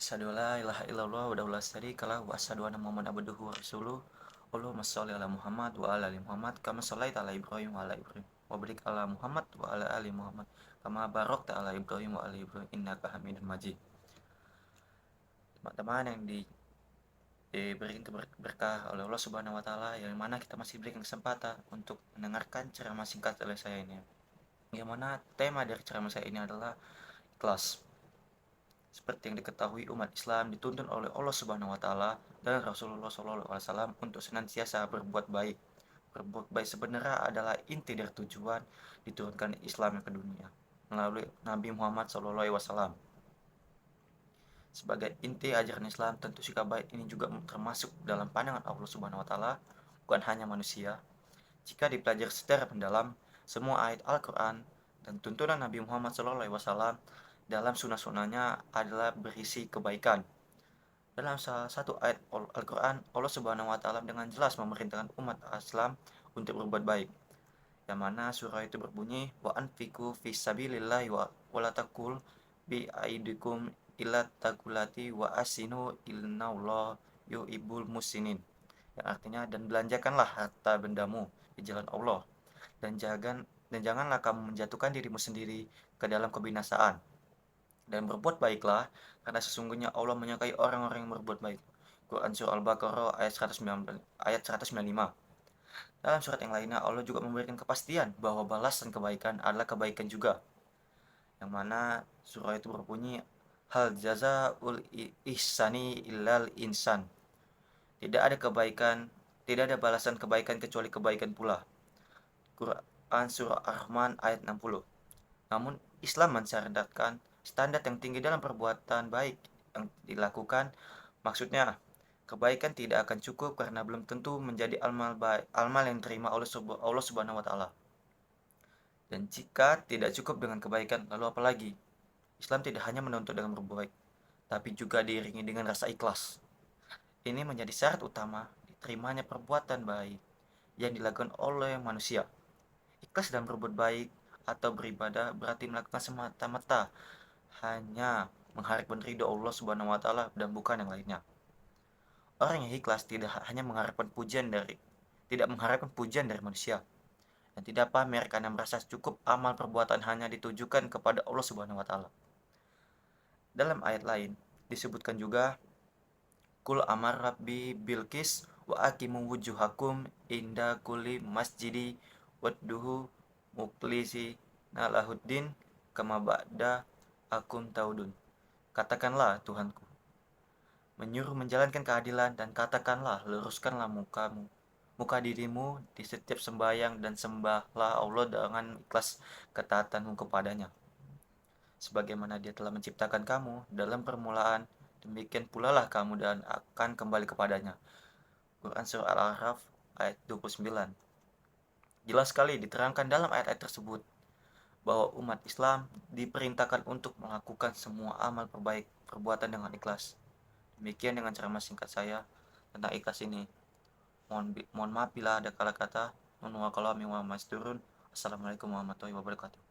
Asyhadu an la ilaha illallah wa la syarika lahu wa asyhadu anna Muhammadan abduhu wa rasuluh. Allahumma sholli ala Muhammad wa ala ali Muhammad kama shallaita ala Ibrahim wa ala Ibrahim wa barik ala Muhammad wa ala ali Muhammad kama barakta ala Ibrahim wa ala Ibrahim innaka Hamidum Majid. Teman-teman yang diberikan berkah oleh Allah Subhanahu wa taala, yang mana kita masih diberikan kesempatan untuk mendengarkan ceramah singkat oleh saya ini. Yang mana tema dari ceramah saya ini adalah ikhlas. Seperti yang diketahui, umat Islam dituntun oleh Allah Subhanahu wa taala dan Rasulullah SAW untuk senantiasa berbuat baik. Berbuat baik sebenarnya adalah inti dari tujuan diturunkan Islam ke dunia melalui Nabi Muhammad SAW. Sebagai inti ajaran Islam, tentu sikap baik ini juga termasuk dalam pandangan Allah Subhanahu wa taala, bukan hanya manusia. Jika dipelajari secara mendalam, semua ayat Al-Qur'an dan tuntunan Nabi Muhammad SAW dalam sunnah-sunnahnya adalah berisi kebaikan. Dalam salah satu ayat Al-Quran, Allah Subhanahu wa taala dengan jelas memerintahkan umat Islam untuk berbuat baik. Yang mana surah itu berbunyi, wa anfiqu fis sabilillahi wa la taqul bi aidikum illa taqulati wa asinu innallaha yuhibbul musinin. Yang artinya, dan belanjakanlah harta bendamu di jalan Allah dan janganlah kamu menjatuhkan dirimu sendiri ke dalam kebinasaan. Dan berbuat baiklah, karena sesungguhnya Allah menyukai orang-orang yang berbuat baik. Quran Surah Al-Baqarah ayat 195. Dalam surat yang lainnya, Allah juga memberikan kepastian bahwa balasan kebaikan adalah kebaikan juga. Yang mana surah itu berbunyi, hal jazaul ihsani illal insan. Tidak ada balasan kebaikan kecuali kebaikan pula. Quran Surah Ar-Rahman ayat 60. Namun Islam mensyaratkan standar yang tinggi dalam perbuatan baik yang dilakukan. Maksudnya, kebaikan tidak akan cukup karena belum tentu menjadi amal yang diterima oleh Allah Subhanahu wa taala. Dan jika tidak cukup dengan kebaikan, lalu apa lagi? Islam tidak hanya menuntut dengan berbuat baik, tapi juga diiringi dengan rasa ikhlas. Ini menjadi syarat utama diterimanya perbuatan baik yang dilakukan oleh manusia. Ikhlas dalam berbuat baik atau beribadah berarti melakukan semata-mata hanya mengharapkan ridho Allah Subhanahu wa taala dan bukan yang lainnya. Orang yang ikhlas tidak mengharapkan pujian dari manusia, dan tidak pamer karena merasa cukup amal perbuatan hanya ditujukan kepada Allah Subhanahu wa taala. Dalam ayat lain disebutkan juga, Kul amar rabbi bilqis wa aqimu wujuhakum inda kulli masjidi wadduhu muklisi nalahuddin kama ba'da akum taudun. Katakanlah, Tuhanku menyuruh menjalankan keadilan, dan katakanlah, luruskanlah muka dirimu di setiap sembahyang, dan sembahlah Allah dengan ikhlas ketaatanmu kepadanya. Sebagaimana Dia telah menciptakan kamu dalam permulaan, demikian pula lah kamu dan akan kembali kepadanya. Quran Surah Al-A'raf ayat 29. Jelas sekali diterangkan dalam ayat-ayat tersebut bahwa umat Islam diperintahkan untuk melakukan semua amal perbuatan dengan ikhlas. Demikian dengan ceramah singkat saya tentang ikhlas ini. Mohon maaf bila ada kata-kata. Assalamualaikum warahmatullahi wabarakatuh.